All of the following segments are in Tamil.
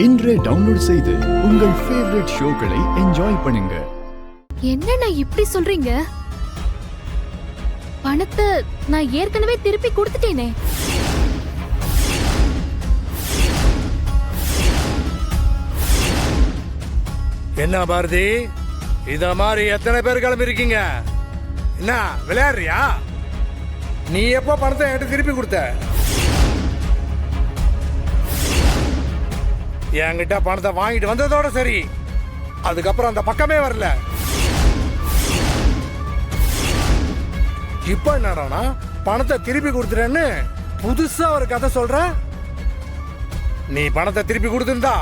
இன்றே டவுன்லோட் செய்து உங்கள் ஃபேவரட் ஷோக்களை என்ஜாய் பண்ணுங்க. என்னண்ணா இப்படி சொல்றீங்க? பணத்தை நான் ஏற்கனவே திருப்பி கொடுத்துட்டேனே. என்ன பாரதி, இத மாதிரி எத்தனை பேர் கிளம்பி இருக்கீங்க? என்ன விளையாடுறியா? நீ எப்போ பணத்தை என்கிட்ட திருப்பி கொடுத்த? என்கிட்ட பணத்தை வாங்கிட்டு வந்ததோட சரி, அதுக்கப்புறம் அந்த பக்கமே வரல. இப்ப என்னடானா பணத்தை திருப்பி கொடுத்துறேன்னு புதுசா ஒரு கதை சொல்ற? நீ பணத்தை திருப்பி கொடுத்திருந்தா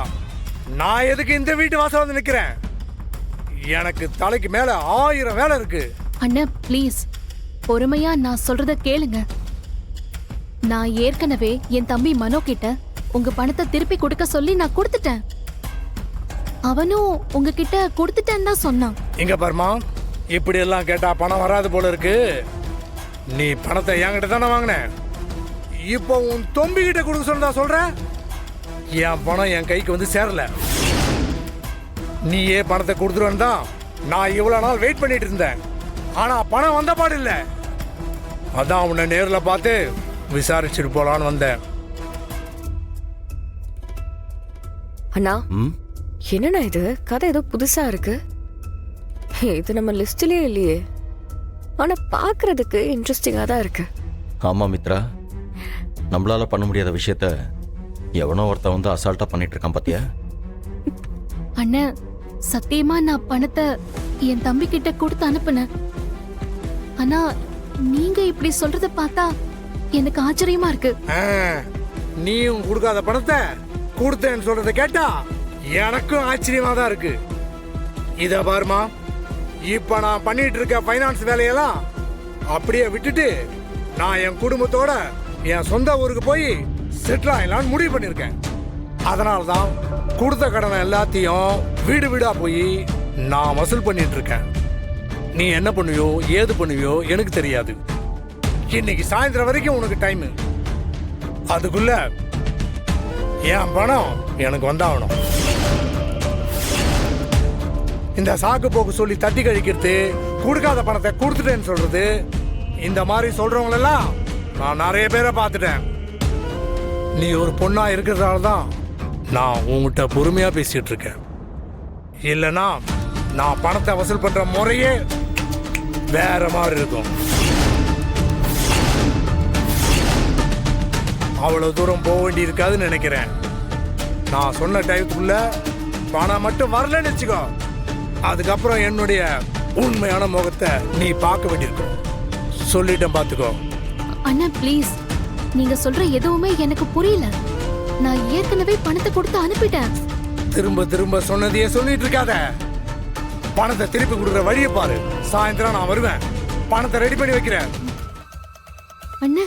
நான் எதுக்கு இந்த வீட்டு வாசல் வந்து நிக்கிறேன்? எனக்கு தலைக்கு மேல 1000 வேலை இருக்கு. அண்ணா ப்ளீஸ் பொறுமையா நான் சொல்றத கேளுங்க. நான் ஏற்கனவே என் தம்பி மனோ கிட்ட உங்க பணத்தை திருப்பி கொடுக்க சொல்லி நான் கொடுத்துட்டேன். அவனும் உங்ககிட்ட கொடுத்துட்டேன்னு தான் சொன்னான். இங்க பாருமா, இப்படி எல்லாம் கேட்டா பணம் வராது போல இருக்கு. நீ பணத்தை என்கிட்ட தானே வாங்கின, இப்போ உன் தொம்பி கிட்ட கொடுக்க சொன்னதா சொல்ற? என் பணம் என் கைக்கு வந்து சேரல. நீயே பணத்தை கொடுத்துருவேன்னு தான் நான் இவ்வளவு நாள் வெயிட் பண்ணிட்டு இருந்தேன். ஆனா பணம் வந்த பாடு இல்ல. அதான் உன்னை நேர்ல பார்த்து விசாரிச்சுட்டு போலான்னு வந்தேன். அண்ணா, என்னண்ணா இது? கதை ஏதோ புதுசா இருக்கு. இது நம்ம லிஸ்ட்லயே இல்லையே. ஆனா பாக்குறதுக்கு இன்ட்ரெஸ்டிங்கா தான் இருக்கு. ஆமா மித்ரா, நம்மளால பண்ண முடியாத விஷயத்த எவனோ ஒருத்த வந்து அசால்ட்டா பண்ணிட்டு இருக்கான் பாத்தியா? அண்ணன் சத்தியமா நான் பணத்தை என் தம்பி கிட்ட கொடுத்து அனுப்புனேன். ஆனா நீங்க இப்படி சொல்றத பார்த்தா எனக்கு ஆச்சரியமா இருக்கு. நீயும் கொடுக்காத பணத்தை கொடுத்தேன்னு சொல்றத கேட்டா எனக்கும் ஆச்சரியமா தான் இருக்கு. இத பாருமா, இப்ப நான் பண்ணிட்டு இருக்க பைனான்ஸ் வேலையெல்லாம் அப்படியே விட்டுட்டு நான் என் குடும்பத்தோட என் சொந்த ஊருக்கு போய் செட்டில் ஆகலான்னு முடிவு பண்ணிருக்கேன். அதனாலதான் கொடுத்த கடனை எல்லாத்தையும் வீடு வீடா போய் நான் வசூல் பண்ணிட்டு இருக்கேன். நீ என்ன பண்ணுவியோ ஏது பண்ணுவியோ எனக்கு தெரியாது. இன்னைக்கு சாயந்தரம் வரைக்கும் உனக்கு டைம். அதுக்குள்ள என் பணம் எனக்கு வந்தாகணும். இந்த சாக்கு போக்கு சொல்லி தட்டி கழிக்கிறது, கொடுக்காத பணத்தை கொடுத்துட்டேன்னு சொல்றது, இந்த மாதிரி சொல்றவங்களெல்லாம் நான் நிறைய பேரை பார்த்துட்டேன். நீ ஒரு பொண்ணா இருக்கிறதால தான் நான் உங்ககிட்ட பொறுமையா பேசிட்டு இருக்கேன். இல்லைன்னா நான் பணத்தை வசூல் பண்ற முறையே வேற மாதிரி இருக்கும். அவ்வளவு தூரம் போக வேண்டி இருக்காதுன்னு நினைக்கிறேன். நான் சொன்ன டைத்துக்குள்ள பணம் மட்டும் வரலன்னு வச்சுக்கோ, அதுக்கப்புறம் என்னுடைய உண்மையான முகத்தை நீ பார்க்க வேண்டியிருக்கும். சொல்லிட்டேன், பார்த்துக்கோ. அண்ணா ப்ளீஸ், நீங்க சொல்ற எதுவுமே எனக்கு புரியல. நான் ஏற்கனவே பணத்தை கொடுத்து அனுப்பிட்டேன். திரும்ப திரும்ப சொன்னதையே சொல்லிட்டு இருக்காத. பணத்தை திருப்பி கொடுக்குற வழியை பாரு. சாயந்தரம் நான் வருவேன், பணத்தை ரெடி பண்ணி வைக்கிறேன். அண்ணா